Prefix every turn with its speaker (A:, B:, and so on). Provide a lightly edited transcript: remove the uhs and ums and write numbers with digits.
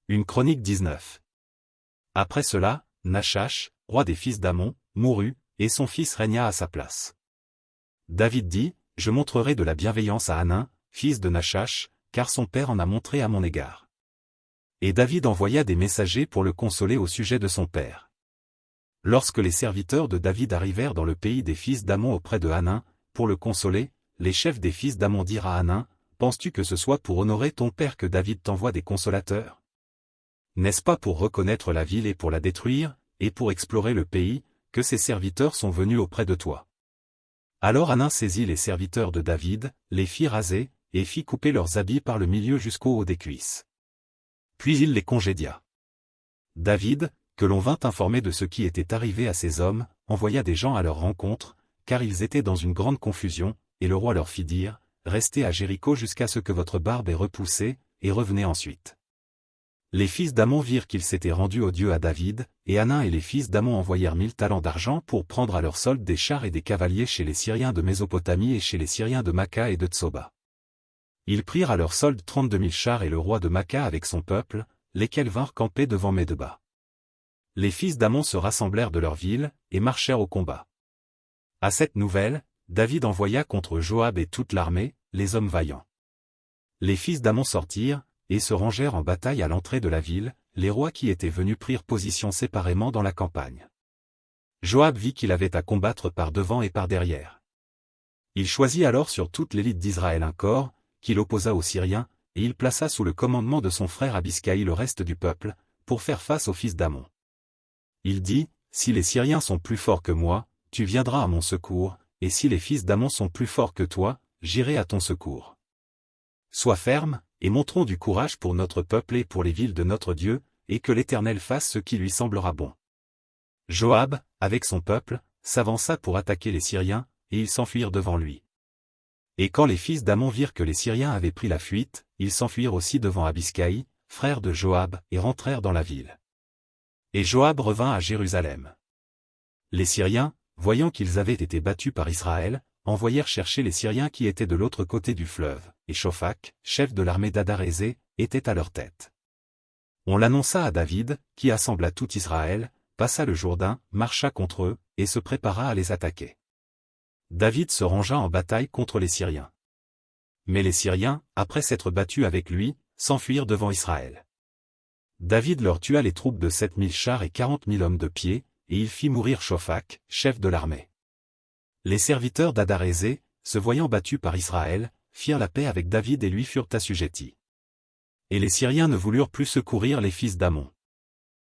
A: Une chronique 19. Après cela, Nachash, roi des fils d'Amon, mourut, et son fils régna à sa place. David dit, je montrerai de la bienveillance à Hanan, fils de Nachash, car son père en a montré à mon égard. Et David envoya des messagers pour le consoler au sujet de son père. Lorsque les serviteurs de David arrivèrent dans le pays des fils d'Amon auprès de Hanan, pour le consoler, les chefs des fils d'Amon dirent à Hanan, penses-tu que ce soit pour honorer ton père que David t'envoie des consolateurs? N'est-ce pas pour reconnaître la ville et pour la détruire, et pour explorer le pays, que ces serviteurs sont venus auprès de toi? Alors Hanan saisit les serviteurs de David, les fit raser, et fit couper leurs habits par le milieu jusqu'au haut des cuisses. Puis il les congédia. David, que l'on vint informer de ce qui était arrivé à ces hommes, envoya des gens à leur rencontre, car ils étaient dans une grande confusion, et le roi leur fit dire, restez à Jéricho jusqu'à ce que votre barbe ait repoussé, et revenez ensuite. Les fils d'Amon virent qu'ils s'étaient rendus au Dieu à David, et Hanan et les fils d'Amon envoyèrent 1000 talents d'argent pour prendre à leur solde des chars et des cavaliers chez les Syriens de Mésopotamie et chez les Syriens de Maca et de Tsoba. Ils prirent à leur solde 32 000 chars et le roi de Maca avec son peuple, lesquels vinrent camper devant Médeba. Les fils d'Amon se rassemblèrent de leur ville, et marchèrent au combat. À cette nouvelle, David envoya contre Joab et toute l'armée, les hommes vaillants. Les fils d'Amon sortirent, et se rangèrent en bataille à l'entrée de la ville, les rois qui étaient venus prirent position séparément dans la campagne. Joab vit qu'il avait à combattre par devant et par derrière. Il choisit alors sur toute l'élite d'Israël un corps, qu'il opposa aux Syriens, et il plaça sous le commandement de son frère Abiscaï le reste du peuple, pour faire face aux fils d'Amon. Il dit, si les Syriens sont plus forts que moi, tu viendras à mon secours, et si les fils d'Amon sont plus forts que toi, j'irai à ton secours. Sois ferme, et montrons du courage pour notre peuple et pour les villes de notre Dieu, et que l'Éternel fasse ce qui lui semblera bon. Joab, avec son peuple, s'avança pour attaquer les Syriens, et ils s'enfuirent devant lui. Et quand les fils d'Amon virent que les Syriens avaient pris la fuite, ils s'enfuirent aussi devant Abiscaï, frère de Joab, et rentrèrent dans la ville. Et Joab revint à Jérusalem. Les Syriens, voyant qu'ils avaient été battus par Israël, envoyèrent chercher les Syriens qui étaient de l'autre côté du fleuve, et Shophak, chef de l'armée d'Adarézé, était à leur tête. On l'annonça à David, qui assembla tout Israël, passa le Jourdain, marcha contre eux, et se prépara à les attaquer. David se rangea en bataille contre les Syriens. Mais les Syriens, après s'être battus avec lui, s'enfuirent devant Israël. David leur tua les troupes de 7000 chars et 40 000 hommes de pied, et il fit mourir Shophak, chef de l'armée. Les serviteurs d'Adarézé, se voyant battus par Israël, firent la paix avec David et lui furent assujettis. Et les Syriens ne voulurent plus secourir les fils d'Amon.